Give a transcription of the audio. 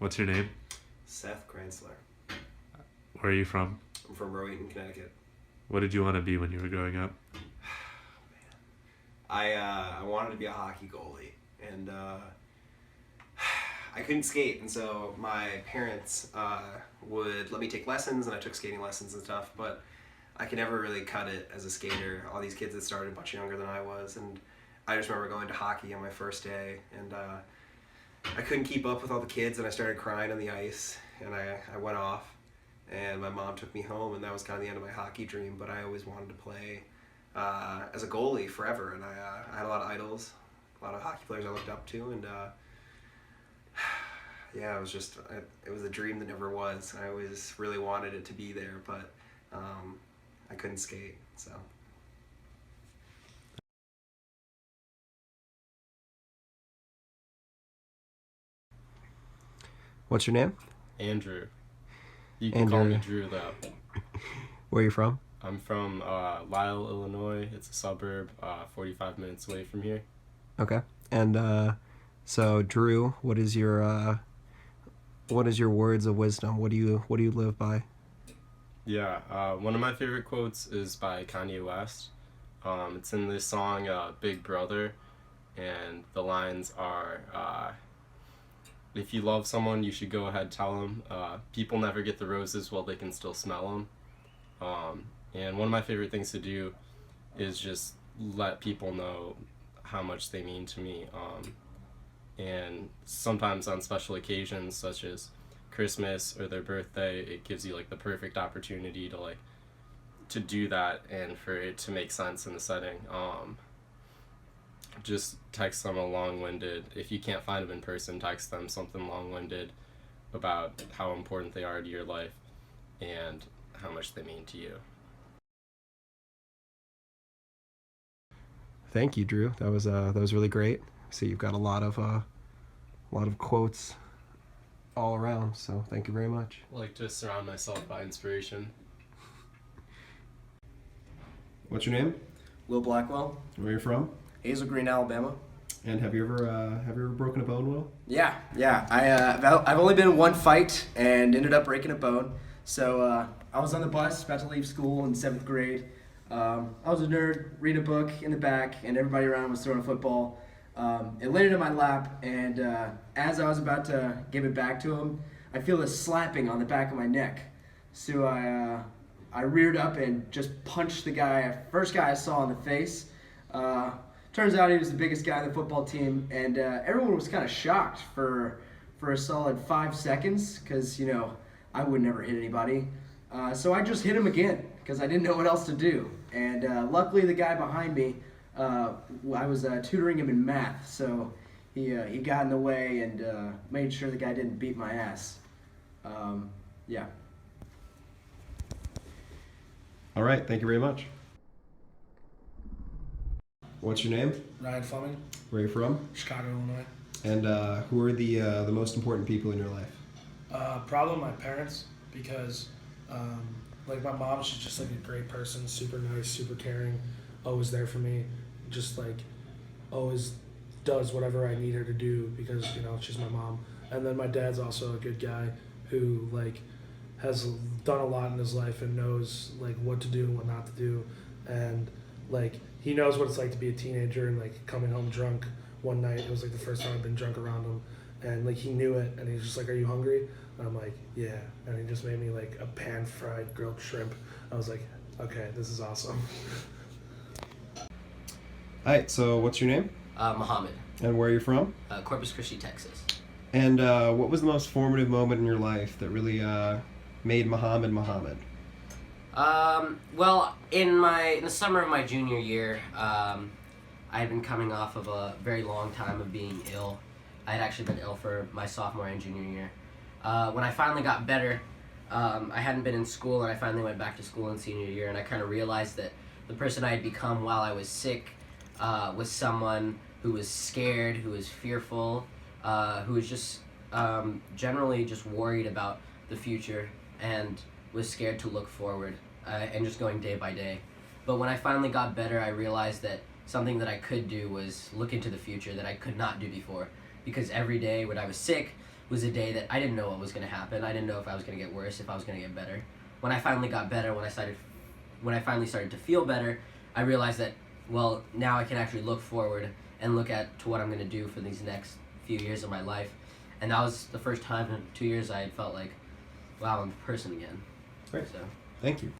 What's your name? Seth Krantzler. Where are you from? I'm from Rowayton, Connecticut. What did you want to be when you were growing up? I wanted to be a hockey goalie, and I couldn't skate, and so my parents would let me take lessons, and I took skating lessons and stuff, but I could never really cut it as a skater. All these kids that started much younger than I was, and I just remember going to hockey on my first day, and I couldn't keep up with all the kids, and I started crying on the ice, and I went off, and my mom took me home, and that was kind of the end of my hockey dream, but I always wanted to play as a goalie forever, and I had a lot of idols, a lot of hockey players I looked up to, and yeah, it was a dream that never was. I always really wanted it to be there, but I couldn't skate, so. What's your name? Andrew. You can call me Andrew. Drew, though. Where are you from? I'm from Lisle, Illinois. It's a suburb 45 minutes away from here. Okay. And so Drew, what is your words of wisdom? What do you live by? Yeah, one of my favorite quotes is by Kanye West. It's in this song Big Brother, and the lines are, if you love someone, you should go ahead, tell them. People never get the roses while they can still smell them. And one of my favorite things to do is just let people know how much they mean to me. And sometimes on special occasions such as Christmas or their birthday, it gives you like the perfect opportunity to do that and for it to make sense in the setting. Just text them a long-winded, if you can't find them in person, text them something long-winded about how important they are to your life and how much they mean to you. Thank you, Drew. That was really great. See, you've got a lot of quotes all around. So thank you very much. I like to surround myself by inspiration. What's your name? Will Blackwell, Where are you from? Hazel Green, Alabama. And have you ever broken a bone, Will? Yeah. I've only been in one fight and ended up breaking a bone. So I was on the bus, about to leave school in 7th grade. I was a nerd, reading a book in the back, and everybody around was throwing a football. It landed in my lap, and as I was about to give it back to him, I feel a slapping on the back of my neck. So I reared up and just punched the first guy I saw in the face. Turns out he was the biggest guy on the football team, and everyone was kind of shocked for a solid 5 seconds because, I would never hit anybody. So I just hit him again because I didn't know what else to do. And luckily the guy behind me, I was tutoring him in math, so he got in the way and made sure the guy didn't beat my ass. Yeah. All right, thank you very much. What's your name? Ryan Fleming, Where are you from? Chicago, Illinois. And who are the most important people in your life? Probably my parents, because like my mom, she's just like a great person, super nice, super caring, always there for me, just like always does whatever I need her to do because she's my mom. And then my dad's also a good guy who like has done a lot in his life and knows like what to do and what not to do, and like he knows what it's like to be a teenager and like coming home drunk one night. It was like the first time I've been drunk around him, and like he knew it, and he's just like, "Are you hungry?" And I'm like, "Yeah," and he just made me like a pan-fried grilled shrimp. I was like, "Okay, this is awesome." All right, so what's your name? Muhammad, And where are you from? Corpus Christi, Texas. And what was the most formative moment in your life that really made Muhammad Muhammad? Well, in the summer of my junior year, I had been coming off of a very long time of being ill. I had actually been ill for my sophomore and junior year. When I finally got better, I hadn't been in school, and I finally went back to school in senior year, and I kind of realized that the person I had become while I was sick was someone who was scared, who was fearful, who was just generally just worried about the future and was scared to look forward and just going day by day. But when I finally got better, I realized that something that I could do was look into the future that I could not do before, because every day when I was sick, was a day that I didn't know what was going to happen. I didn't know if I was going to get worse, if I was going to get better. When I finally got better, when I finally started to feel better, I realized that, well, now I can actually look forward and look to what I'm going to do for these next few years of my life. And that was the first time in 2 years I had felt like, wow, I'm a person again. Great. So. Thank you.